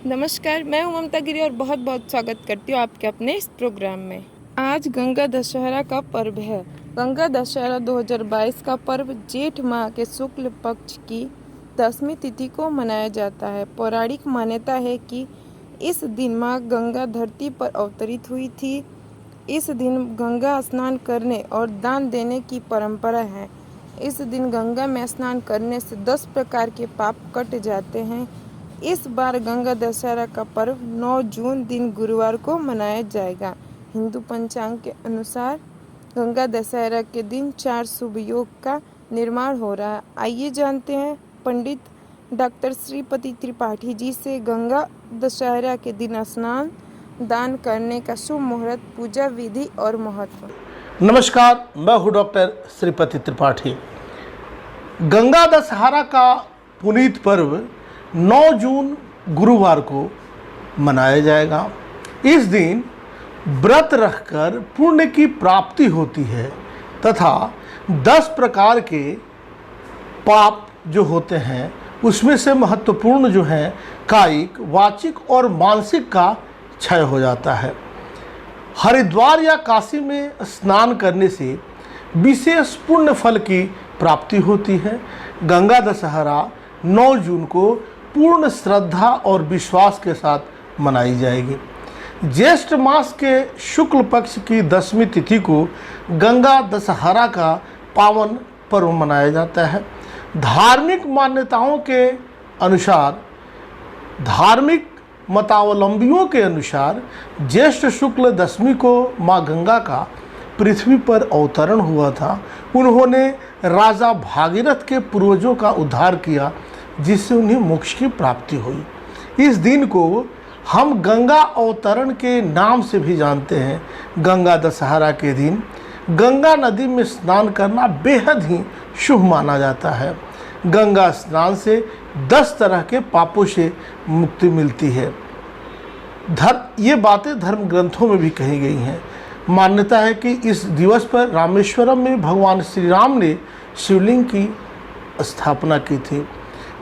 नमस्कार, मैं हूं ममता गिरी और बहुत बहुत स्वागत करती हूं आपके अपने इस प्रोग्राम में। आज गंगा दशहरा का पर्व है। गंगा दशहरा 2022 का पर्व जेठ माह के शुक्ल पक्ष की 10वीं तिथि को मनाया जाता है। पौराणिक मान्यता है कि इस दिन माँ गंगा धरती पर अवतरित हुई थी। इस दिन गंगा स्नान करने और दान देने की परंपरा है। इस दिन गंगा में स्नान करने से 10 प्रकार के पाप कट जाते हैं। इस बार गंगा दशहरा का पर्व 9 जून दिन गुरुवार को मनाया जाएगा। हिंदू पंचांग के अनुसार गंगा दशहरा के दिन 4 शुभ योग का निर्माण हो रहा है। आइए जानते हैं पंडित डॉक्टर श्रीपति त्रिपाठी जी से गंगा दशहरा के दिन स्नान दान करने का शुभ मुहूर्त, पूजा विधि और महत्व। नमस्कार, मैं हूँ डॉक्टर श्रीपति त्रिपाठी। गंगा दशहरा का पुनीत पर्व 9 जून गुरुवार को मनाया जाएगा। इस दिन व्रत रखकर पुण्य की प्राप्ति होती है तथा 10 प्रकार के पाप जो होते हैं उसमें से महत्वपूर्ण जो है कायिक, वाचिक और मानसिक का क्षय हो जाता है। हरिद्वार या काशी में स्नान करने से विशेष पुण्य फल की प्राप्ति होती है। गंगा दशहरा 9 जून को पूर्ण श्रद्धा और विश्वास के साथ मनाई जाएगी। ज्येष्ठ मास के शुक्ल पक्ष की 10वीं तिथि को गंगा दशहरा का पावन पर्व मनाया जाता है। धार्मिक मान्यताओं के अनुसार, धार्मिक मतावलंबियों के अनुसार ज्येष्ठ शुक्ल 10वीं को माँ गंगा का पृथ्वी पर अवतरण हुआ था। उन्होंने राजा भागीरथ के पूर्वजों का उद्धार किया, जिससे उन्हें मोक्ष की प्राप्ति हुई। इस दिन को हम गंगा अवतरण के नाम से भी जानते हैं। गंगा दशहरा के दिन गंगा नदी में स्नान करना बेहद ही शुभ माना जाता है। गंगा स्नान से 10 तरह के पापों से मुक्ति मिलती है। ये बातें धर्म ग्रंथों में भी कही गई हैं। मान्यता है कि इस दिवस पर रामेश्वरम में भगवान श्री राम ने शिवलिंग की स्थापना की थी।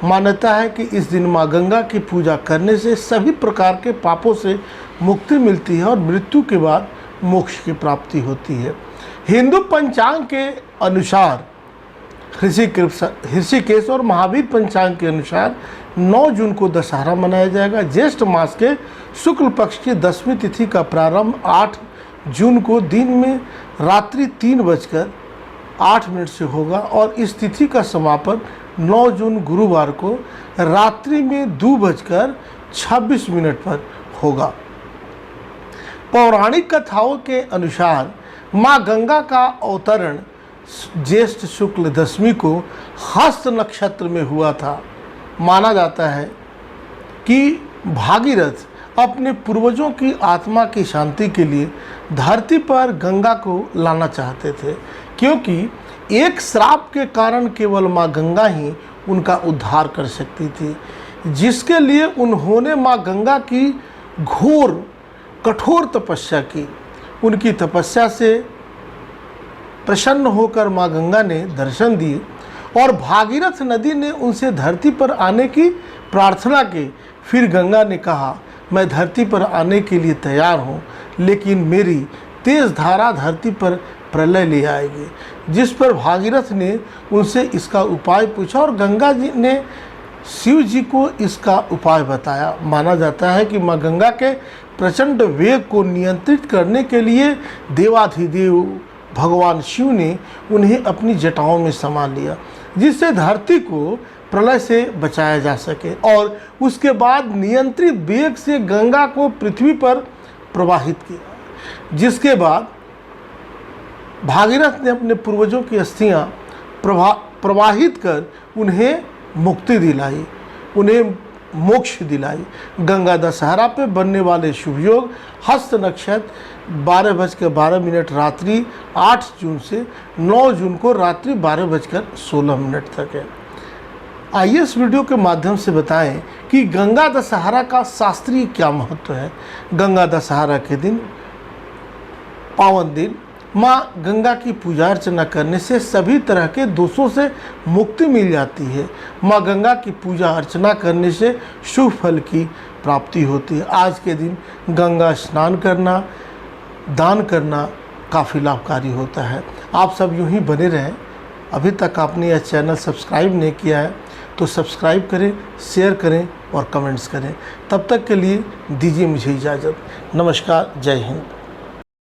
मान्यता है कि इस दिन माँ गंगा की पूजा करने से सभी प्रकार के पापों से मुक्ति मिलती है और मृत्यु के बाद मोक्ष की प्राप्ति होती है। हिंदू पंचांग के अनुसार, ऋषिकेश और महावीर पंचांग के अनुसार 9 जून को दशहरा मनाया जाएगा। ज्येष्ठ मास के शुक्ल पक्ष की 10वीं तिथि का प्रारंभ 8 जून को दिन में रात्रि 3:08 से होगा और इस तिथि का समापन 9 जून गुरुवार को रात्रि में 2:26 पर होगा। पौराणिक कथाओं के अनुसार माँ गंगा का अवतरण ज्येष्ठ शुक्ल 10वीं को हस्त नक्षत्र में हुआ था। माना जाता है कि भागीरथ अपने पूर्वजों की आत्मा की शांति के लिए धरती पर गंगा को लाना चाहते थे, क्योंकि एक श्राप के कारण केवल माँ गंगा ही उनका उद्धार कर सकती थी, जिसके लिए उन्होंने माँ गंगा की घोर कठोर तपस्या की। उनकी तपस्या से प्रसन्न होकर माँ गंगा ने दर्शन दिए और भागीरथ नदी ने उनसे धरती पर आने की प्रार्थना की। फिर गंगा ने कहा, मैं धरती पर आने के लिए तैयार हूँ, लेकिन मेरी तेज धारा धरती पर प्रलय ले आएगी। जिस पर भागीरथ ने उनसे इसका उपाय पूछा और गंगा जी ने शिव जी को इसका उपाय बताया। माना जाता है कि माँ गंगा के प्रचंड वेग को नियंत्रित करने के लिए देवाधिदेव भगवान शिव ने उन्हें अपनी जटाओं में समा लिया, जिससे धरती को प्रलय से बचाया जा सके। और उसके बाद नियंत्रित वेग से गंगा को पृथ्वी पर प्रवाहित किया, जिसके बाद भागीरथ ने अपने पूर्वजों की अस्थियां प्रवाहित कर उन्हें मुक्ति दिलाई, उन्हें मोक्ष दिलाई। गंगा दशहरा पे बनने वाले शुभ योग हस्त नक्षत्र 12:12 रात्रि 8 जून से 9 जून को रात्रि 12:16 तक है। आइए इस वीडियो के माध्यम से बताएं कि गंगा दशहरा का शास्त्रीय क्या महत्व है। गंगा दशहरा के दिन, पावन दिन, माँ गंगा की पूजा अर्चना करने से सभी तरह के दोषों से मुक्ति मिल जाती है। माँ गंगा की पूजा अर्चना करने से शुभ फल की प्राप्ति होती है। आज के दिन गंगा स्नान करना, दान करना काफ़ी लाभकारी होता है। आप सब यूं ही बने रहें। अभी तक आपने यह चैनल सब्सक्राइब नहीं किया है तो सब्सक्राइब करें, शेयर करें और कमेंट्स करें। तब तक के लिए दीजिए मुझे इजाज़त। नमस्कार, जय हिंद।